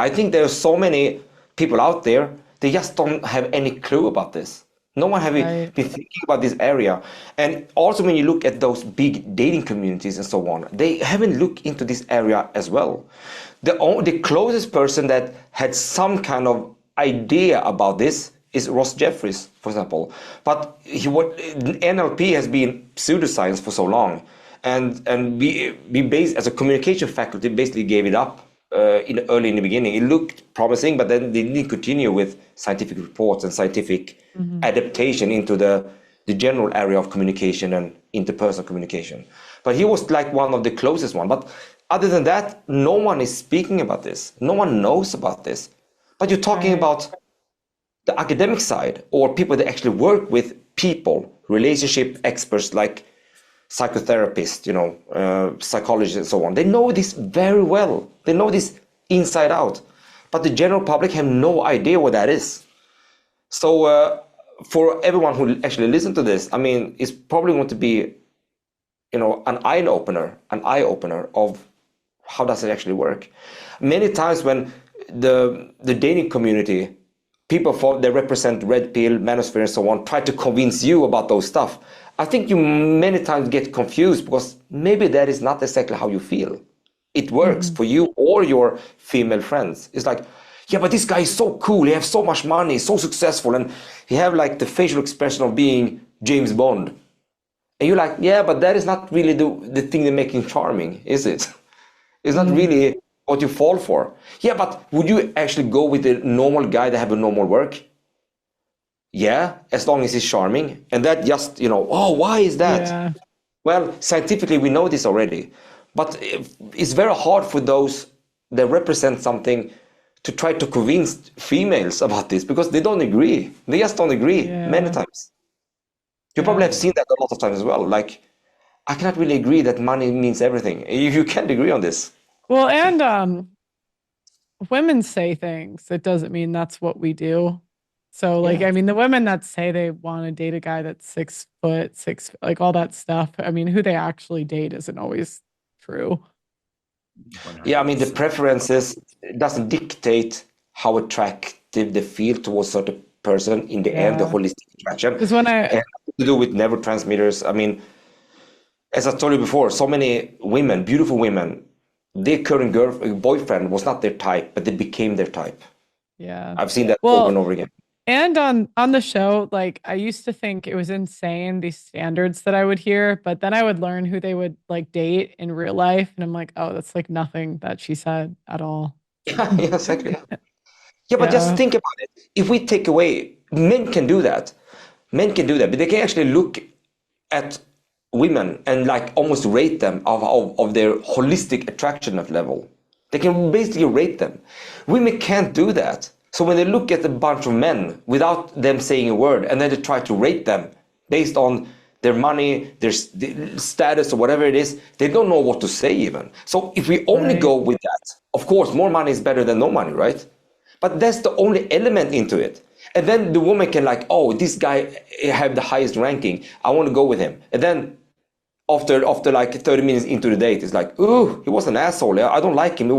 I think there are so many people out there, they just don't have any clue about this. No one have Right. been thinking about this area. And also when you look at those big dating communities and so on, they haven't looked into this area as well. The closest person that had some kind of idea about this is Ross Jeffries, for example. But NLP has been pseudoscience for so long, and we based as a communication faculty basically gave it up early in the beginning. It looked promising, but then they didn't continue with scientific reports and scientific Hmm. adaptation into the general area of communication and interpersonal communication. But he was like one of the closest one. But other than that, no one is speaking about this. No one knows about this. But you're talking Right. about the academic side or people that actually work with people, relationship experts like psychotherapists, psychologists and so on. They know this very well. They know this inside out. But the general public have no idea what that is. So for everyone who actually listen to this, I mean, it's probably going to be, an eye opener of how does it actually work. Many times when the dating community, people they represent red pill, manosphere, and so on, try to convince you about those stuff. I think you many times get confused because maybe that is not exactly how you feel. It works Hmm. for you or your female friends. It's like, yeah, but this guy is so cool. He has so much money, so successful, and he have like the facial expression of being James Bond. And you're like, yeah, but that is not really the thing that makes him charming, is it? It's not Hmm. really what you fall for. Yeah, but would you actually go with the normal guy that have a normal work? Yeah, as long as he's charming. And that just, oh, why is that? Yeah. Well, scientifically, we know this already. But it's very hard for those that represent something to try to convince females about this because they don't agree. They just don't agree many Yeah. times. You probably Yeah. have seen that a lot of times as well. Like, I cannot really agree that money means everything. You can't agree on this. Well, and women say things. It doesn't mean that's what we do. So, like, Yeah. I mean, the women that say they want to date a guy that's 6 foot, like all that stuff. I mean, who they actually date isn't always true. Yeah, I mean, the 100%. preferences doesn't dictate how attractive they feel towards certain person in the end, the Yeah. holistic attraction. Because when And I, to do with neurotransmitters. I mean, as I told you before, so many women, beautiful women, their current boyfriend was not their type, but they became their type. yeah. I've seen that over and Well, over again. and on the show, like I used to think it was insane these standards that I would hear, but then I would learn who they would like date in real life, and I'm like, oh, that's like nothing that she said at all. Yeah, yeah, exactly. Yeah, but just Yeah. think about it. If we take away, men can do that. Men can do that, but they can actually look at women and like almost rate them of their holistic attraction level. They can basically rate them. Women can't do that. So when they look at a bunch of men without them saying a word and then they try to rate them based on their money, their status or whatever it is, they don't know what to say even. So if we only Right. go with that, of course, more money is better than no money, right? But that's the only element into it. And then the woman can like, oh, this guy have the highest ranking. I want to go with him. And then after like 30 minutes into the date, it's like, ooh, he was an asshole. I don't like him.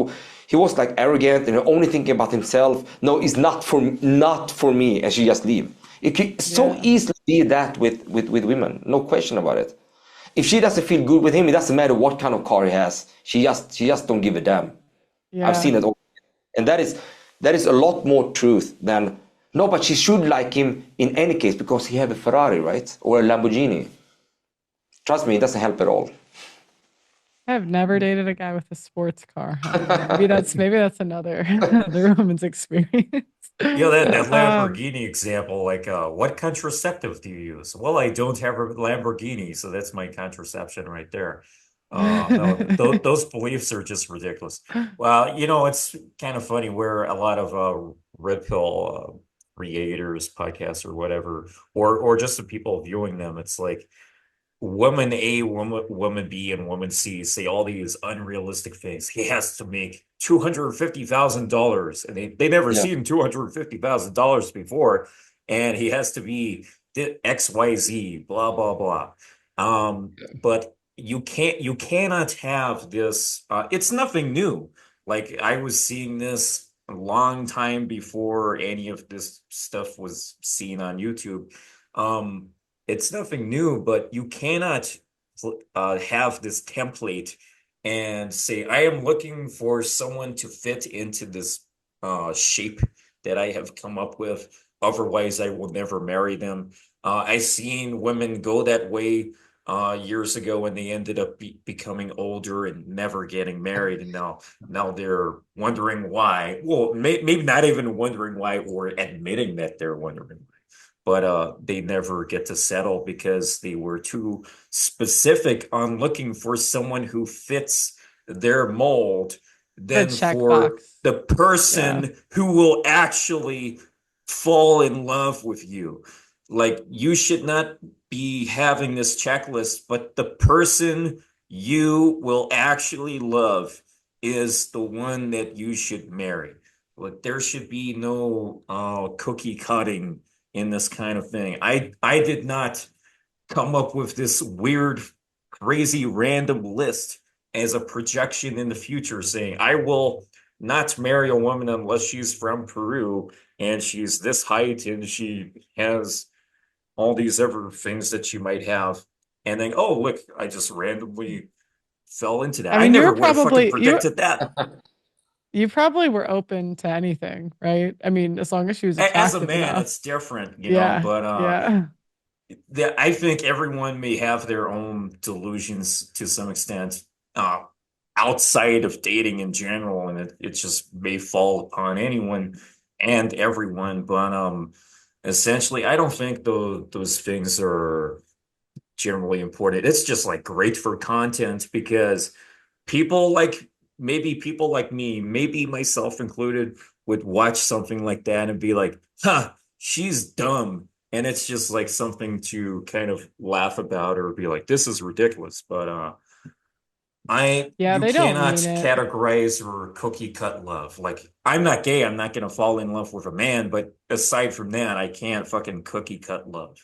He was like arrogant and only thinking about himself. No, it's not for me. And she just leave. It can so Yeah. easily be that with women, no question about it. If she doesn't feel good with him, it doesn't matter what kind of car he has. She just don't give a damn. I've Yeah. seen it all, and that is a lot more truth than no. But she should like him in any case because he have a Ferrari, right, or a Lamborghini. Trust me, it doesn't help at all. I've never dated a guy with a sports car. I don't know. Maybe that's another the woman's experience. That Um, Lamborghini example, like, what contraceptive do you use? Well, I don't have a Lamborghini, so that's my contraception right there. No, th those beliefs are just ridiculous. Well, it's kind of funny where a lot of red pill creators, podcasts, or whatever, or just the people viewing them, it's like woman A, woman B, and woman C say all these unrealistic things. He has to make $250,000, and they never Yeah, seen $250,000 before, and he has to be XYZ, blah blah blah. But you cannot have this. It's nothing new. Like I was seeing this. a long time before any of this stuff was seen on YouTube. Um, it's nothing new, but you cannot have this template and say, I am looking for someone to fit into this shape that I have come up with. Otherwise, I will never marry them. I've seen women go that way years ago, and they ended up becoming older and never getting married. And now they're wondering why. Well, maybe not even wondering why or admitting that they're wondering why. But they never get to settle because they were too specific on looking for someone who fits their mold The than for checkbox. the Yeah. person who will actually fall in love with you. Like, you should not be having this checklist, but the person you will actually love is the one that you should marry. Like, there should be no cookie cutting in this kind of thing. I did not come up with this weird, crazy, random list as a projection in the future saying, I will not marry a woman unless she's from Peru and she's this height and she has all these other things that she might have. And then, oh, look, I just randomly fell into that. I I mean, never would have fucking you predicted that. you probably were open to anything, right? I mean, as long as she was As a attractive man, enough. it's different, Yeah. but Yeah. I think everyone may have their own delusions to some extent, uh, outside of dating in general, and it just may fall upon anyone and everyone. But essentially, I don't think those things are generally important. It's just like great for content because people like maybe people like me, maybe myself included, would watch something like that and be like, huh, she's dumb. And it's just like something to kind of laugh about or be like, this is ridiculous. But Yeah, you they don't cannot mean it. categorize or cookie cut love. Like, I'm not gay, I'm not gonna fall in love with a man, but aside from that, I can't fucking cookie cut love.